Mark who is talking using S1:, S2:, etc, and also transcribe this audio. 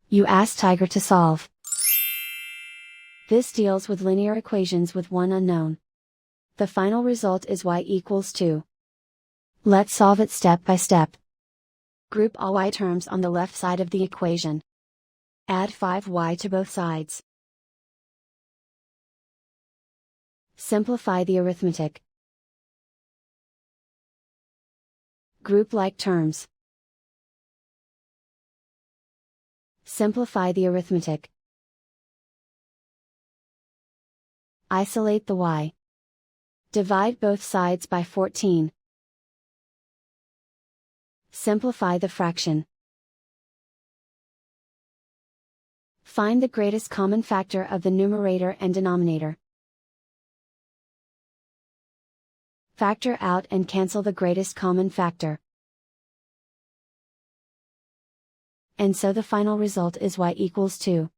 S1: You ask Tiger to solve. This deals with linear equations with one unknown. The final result is y equals 2. Let's solve it step by step. Group all y terms on the left side of the equation. Add 5y to both sides. Simplify the arithmetic. Group like terms. Simplify the arithmetic. Isolate the y. Divide both sides by 14. Simplify the fraction. Find the greatest common factor of the numerator and denominator. Factor out and cancel the greatest common factor. And so the final result is y equals 2.